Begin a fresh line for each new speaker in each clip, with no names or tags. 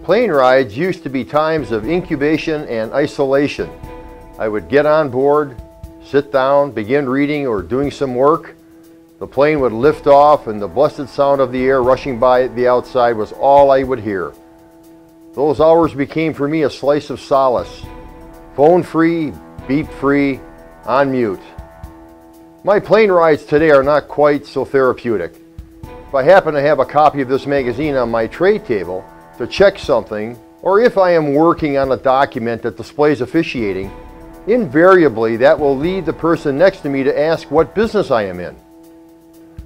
Plane rides used to be times of incubation and isolation. I would get on board, sit down, begin reading or doing some work. The plane would lift off and the blessed sound of the air rushing by the outside was all I would hear. Those hours became for me a slice of solace. Phone free, beep free, on mute. My plane rides today are not quite so therapeutic. If I happen to have a copy of this magazine on my tray table to check something, or if I am working on a document that displays officiating, invariably that will lead the person next to me to ask what business I am in.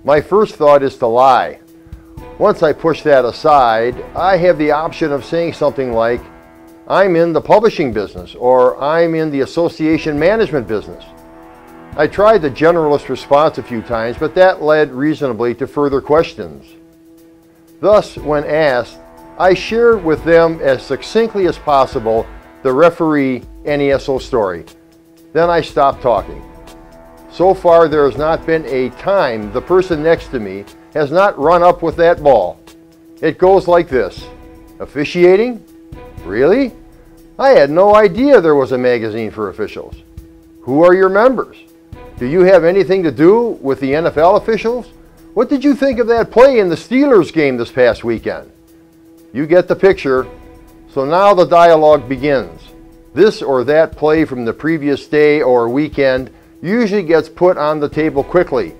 My first thought is to lie. Once I push that aside, I have the option of saying something like, I'm in the publishing business, or I'm in the association management business. I tried the generalist response a few times, but that led reasonably to further questions. Thus, when asked, I share with them as succinctly as possible the referee NESL story. Then I stop talking. So far, there has not been a time the person next to me has not run up with that ball. It goes like this. Officiating? Really? I had no idea there was a magazine for officials. Who are your members? Do you have anything to do with the NFL officials? What did you think of that play in the Steelers game this past weekend? You get the picture. So now the dialogue begins. This or that play from the previous day or weekend usually gets put on the table quickly.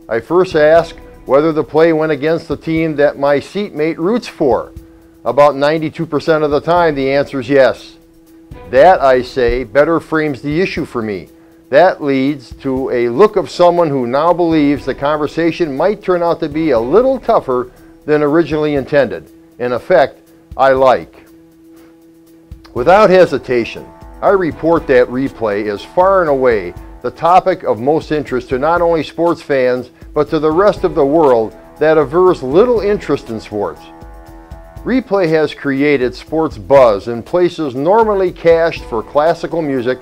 I first ask whether the play went against the team that my seatmate roots for. About 92% of the time the answer is yes. That, I say, better frames the issue for me. That leads to a look of someone who now believes the conversation might turn out to be a little tougher than originally intended. In effect, I like. Without hesitation, I report that replay is far and away the topic of most interest to not only sports fans, but to the rest of the world that avers little interest in sports. Replay has created sports buzz in places normally cached for classical music,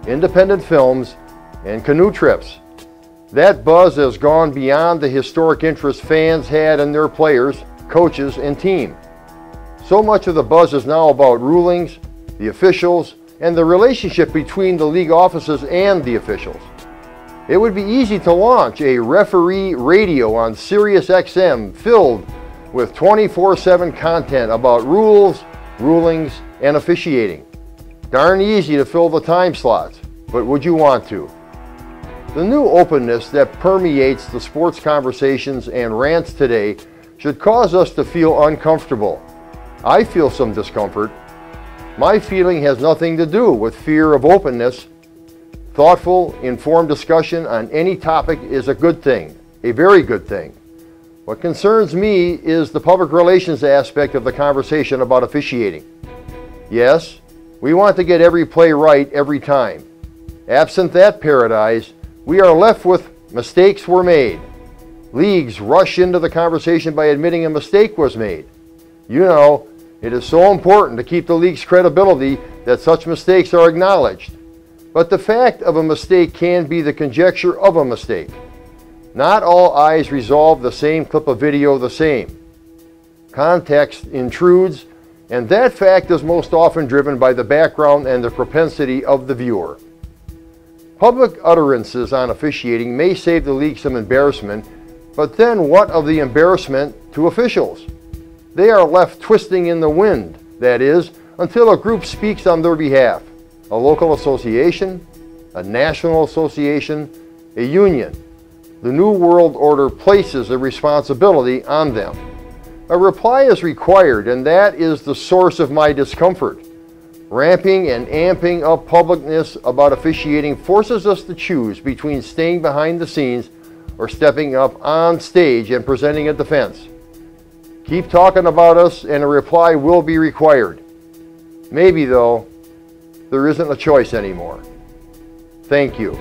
independent films, and canoe trips. That buzz has gone beyond the historic interest fans had in their players, coaches, and team. So much of the buzz is now about rulings, the officials, and the relationship between the league offices and the officials. It would be easy to launch a referee radio on Sirius XM filled with 24/7 content about rules, rulings, and officiating. Darn easy to fill the time slots, but would you want to? The new openness that permeates the sports conversations and rants today should cause us to feel uncomfortable. I feel some discomfort. My feeling has nothing to do with fear of openness. Thoughtful, informed discussion on any topic is a good thing, a very good thing. What concerns me is the public relations aspect of the conversation about officiating. Yes, we want to get every play right every time. Absent that paradise, we are left with mistakes were made. Leagues rush into the conversation by admitting a mistake was made. You know, it is so important to keep the league's credibility that such mistakes are acknowledged. But the fact of a mistake can be the conjecture of a mistake. Not all eyes resolve the same clip of video the same. Context intrudes, and that fact is most often driven by the background and the propensity of the viewer. Public utterances on officiating may save the league some embarrassment, but then what of the embarrassment to officials? They are left twisting in the wind, that is, until a group speaks on their behalf. A local association, a national association, a union. The New World Order places a responsibility on them. A reply is required, and that is the source of my discomfort. Ramping and amping up publicness about officiating forces us to choose between staying behind the scenes or stepping up on stage and presenting a defense. Keep talking about us and a reply will be required. Maybe, though, there isn't a choice anymore. Thank you.